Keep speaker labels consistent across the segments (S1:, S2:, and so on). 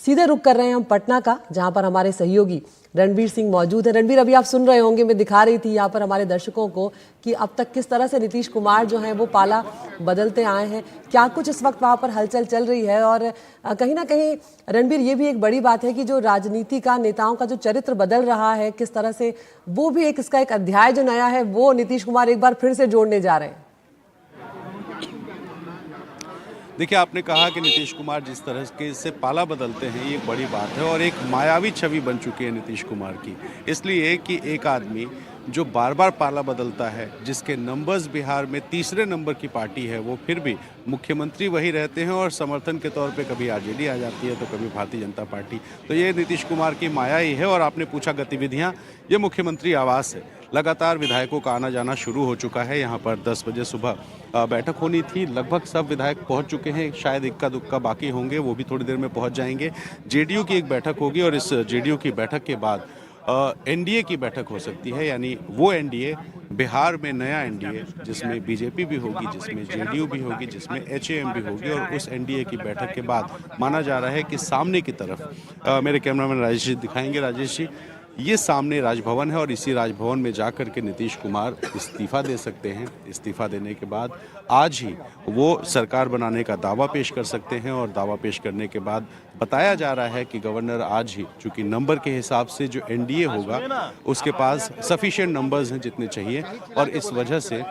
S1: सीधे रुख कर रहे हैं हम पटना का, जहां पर हमारे सहयोगी रणवीर सिंह मौजूद है। रणवीर, अभी आप सुन रहे होंगे, मैं दिखा रही थी यहाँ पर हमारे दर्शकों को कि अब तक किस तरह से नीतीश कुमार जो हैं वो पाला बदलते आए हैं। क्या कुछ इस वक्त वहाँ पर हलचल चल रही है, और कहीं ना कहीं रणवीर ये भी एक बड़ी बात है कि जो राजनीति का, नेताओं का जो चरित्र बदल रहा है, किस तरह से वो भी इसका एक अध्याय जो नया है वो नीतीश कुमार एक बार फिर से जोड़ने जा रहे हैं।
S2: देखिए, आपने कहा कि नीतीश कुमार जिस तरह के से पाला बदलते हैं, ये एक बड़ी बात है और एक मायावी छवि बन चुकी है नीतीश कुमार की। इसलिए कि एक आदमी जो बार बार पाला बदलता है, जिसके नंबर्स बिहार में तीसरे नंबर की पार्टी है, वो फिर भी मुख्यमंत्री वही रहते हैं और समर्थन के तौर पे कभी आरजेडी आ जाती है तो कभी भारतीय जनता पार्टी। तो ये नीतीश कुमार की माया ही है। और आपने पूछा गतिविधियाँ, ये मुख्यमंत्री आवास है। लगातार विधायकों का आना जाना शुरू हो चुका है। यहाँ पर 10 बजे सुबह बैठक होनी थी। लगभग सब विधायक पहुँच चुके हैं, शायद इक्का दुक्का बाकी होंगे, वो भी थोड़ी देर में पहुँच जाएंगे। जेडीयू की एक बैठक होगी और इस जेडीयू की बैठक के बाद एनडीए की बैठक हो सकती है, यानी वो एनडीए, बिहार में नया एनडीए जिसमें बीजेपी भी होगी, जिसमें जेडीयू भी होगी, जिसमें एचएएम भी होगी। और उस एनडीए की बैठक के बाद माना जा रहा है कि सामने की तरफ मेरे कैमरामैन राजेश जी दिखाएंगे। राजेश जी, ये सामने राजभवन है और इसी राजभवन में जाकर के नीतीश कुमार इस्तीफा दे सकते हैं। इस्तीफा देने के बाद आज ही वो सरकार बनाने का दावा पेश कर सकते हैं और दावा पेश करने के बाद बताया जा रहा है कि गवर्नर आज ही, चूंकि नंबर के हिसाब से जो एनडीए होगा उसके पास सफिशिएंट नंबर्स हैं जितने चाहिए, और इस वजह से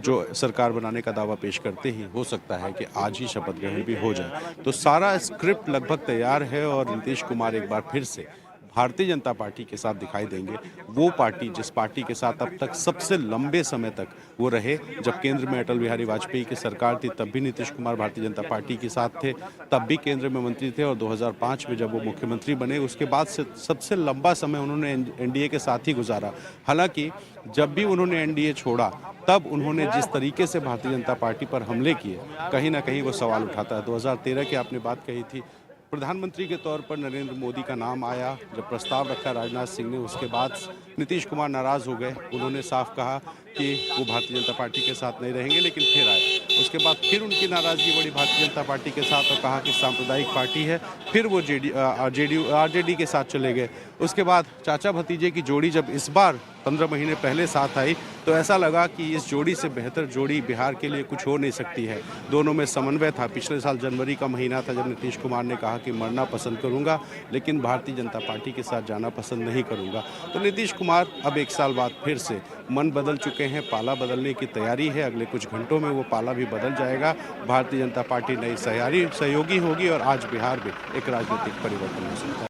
S2: जो सरकार बनाने का दावा पेश करते ही हो सकता है कि आज ही शपथ ग्रहण भी हो जाए। तो सारा स्क्रिप्ट लगभग तैयार है और नीतीश कुमार एक बार फिर से भारतीय जनता पार्टी के साथ दिखाई देंगे। वो पार्टी जिस पार्टी के साथ अब तक सबसे लंबे समय तक वो रहे। जब केंद्र में अटल बिहारी वाजपेयी की सरकार थी तब भी नीतीश कुमार भारतीय जनता पार्टी के साथ थे, तब भी केंद्र में मंत्री थे, और 2005 में जब वो मुख्यमंत्री बने उसके बाद से सबसे लंबा समय उन्होंने एनडीए के साथ ही गुजारा। हालांकि जब भी उन्होंने एनडीए छोड़ा तब उन्होंने जिस तरीके से भारतीय जनता पार्टी पर हमले किए, कहीं ना कहीं वो सवाल उठाता है। 2013 की आपने बात कही थी, प्रधानमंत्री के तौर पर नरेंद्र मोदी का नाम आया, जब प्रस्ताव रखा राजनाथ सिंह ने, उसके बाद नीतीश कुमार नाराज़ हो गए। उन्होंने साफ कहा कि वो भारतीय जनता पार्टी के साथ नहीं रहेंगे, लेकिन फिर आए। उसके बाद फिर उनकी नाराज़गी बढ़ी भारतीय जनता पार्टी के साथ और कहा कि सांप्रदायिक पार्टी है। फिर वो आरजेडी के साथ चले गए। उसके बाद चाचा भतीजे की जोड़ी जब इस बार 15 महीने पहले साथ आई तो ऐसा लगा कि इस जोड़ी से बेहतर जोड़ी बिहार के लिए कुछ हो नहीं सकती है। दोनों में समन्वय था। पिछले साल जनवरी का महीना था जब नीतीश कुमार ने कहा कि मरना पसंद करूंगा लेकिन भारतीय जनता पार्टी के साथ जाना पसंद नहीं करूंगा। तो नीतीश कुमार अब 1 साल बाद फिर से मन बदल चुके हैं, पाला बदलने की तैयारी है। अगले कुछ घंटों में वो पाला भी बदल जाएगा। भारतीय जनता पार्टी नई सहयोगी होगी और आज बिहार में एक राजनीतिक परिवर्तन हो सकता है।